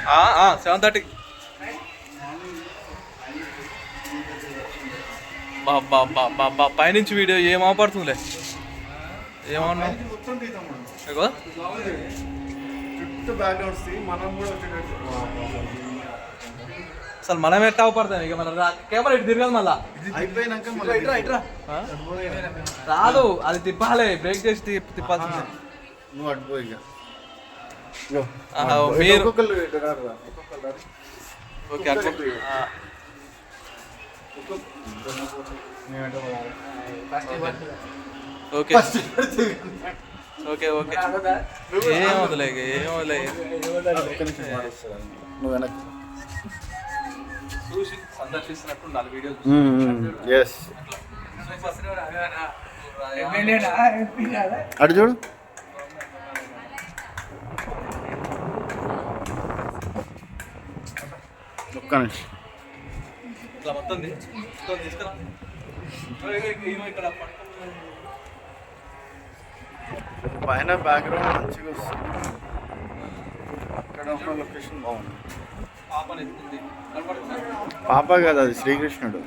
7:30. బాబా పైనుంచి వీడియో ఏం అవపడుతుందిలే. ఏమన్నా అసలు మనం ఎట్లా అవపడతాం ఇక మన కెమెరా ఇటు తిరగదు మళ్ళా రాదు. అది తిప్పాలి, బ్రేక్ చేసి తిప్పాల్సిందే. మీరు ఓకే ఓకే ఓకే ఓకే ఏమవుతులే చూసి సందర్శిస్తున్నట్టు 4 వీడియోలు. అటు చూడు. ఒక్క నిమిషం ఇట్లా మొత్తం తీసుకురా. పైన బ్యాక్గ్రౌండ్ మంచిగా వస్తుంది. అక్కడ ఉన్న లొకేషన్ బాగుంది. పాప కదా, అది శ్రీకృష్ణుడు.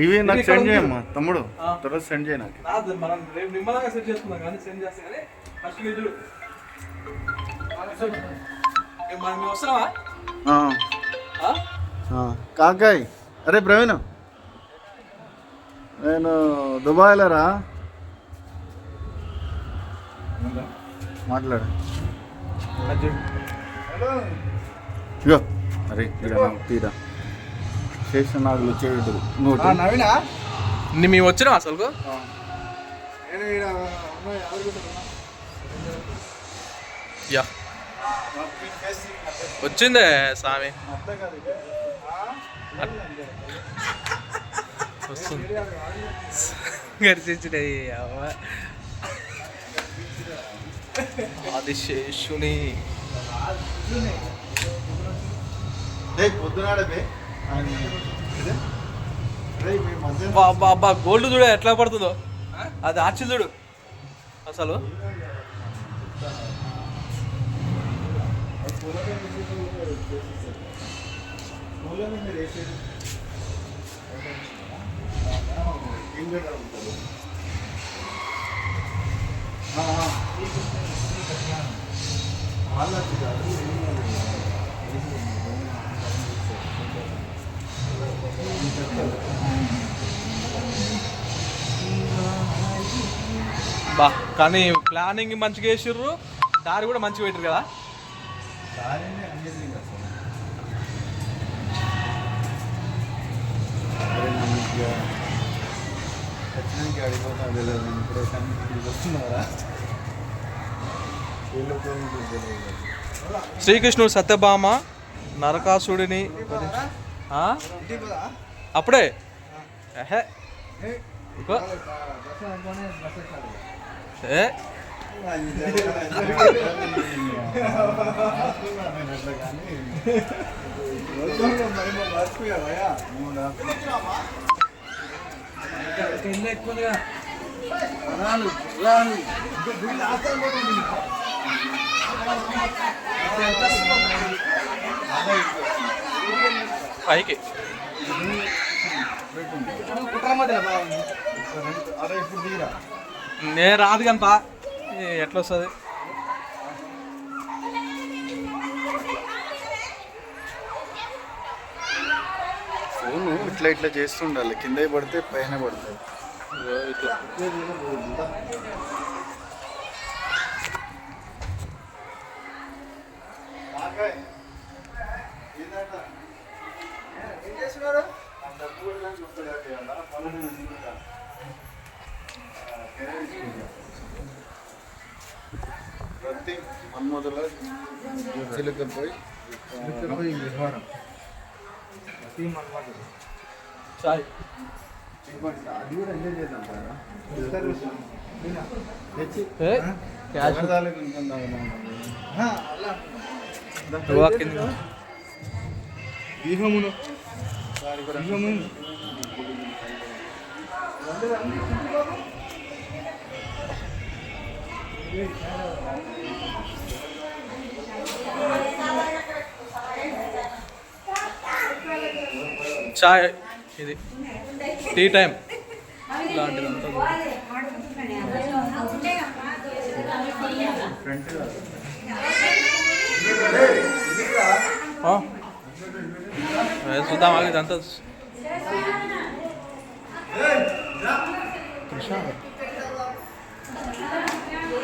ఇవి నాకు సెండ్ చేయమ్మా తమ్ముడు, త్వరగా సెండ్ చేయ. నాకు కాకాయ్. అరే ప్రవీణ్, నేను దుబాయ్లో రా, మాట్లాడు. ఇగో అరే తీరా చేసిన నాకు వచ్చేది నవీనా. మేము వచ్చినా అసలు యా వచ్చిందే స్వామి, వస్తుంది గర్జించినాయి ఆదిశేషుని. బాబా గోల్డ్ చూడ ఎట్లా పడుతుందో, అది ఆర్చి చూడు అసలు. బా కానీ ప్లానింగ్ మంచిగా వేసిర్రు, దారి కూడా మంచిగా పెట్టారు కదా. శ్రీకృష్ణుడు సత్యభామ నరకాసుడిని అప్పుడే పైకి నేను రాదు కనుపా, ఎట్లా వస్తుంది. ఫోన్ ఇట్లా ఇట్లా చేస్తుండాలి, కింద పడితే పైన పడుతుంది. ఇట్లా ప్రతి మన్మధుల చిలుకపోయి అది కూడా ఎంజాయ్ చేద్దాం వ్యూహమును చాయ్ ఇది టీ టైం ఇలాంటిదంతా చూద్దాం ఆగి ఇదంతా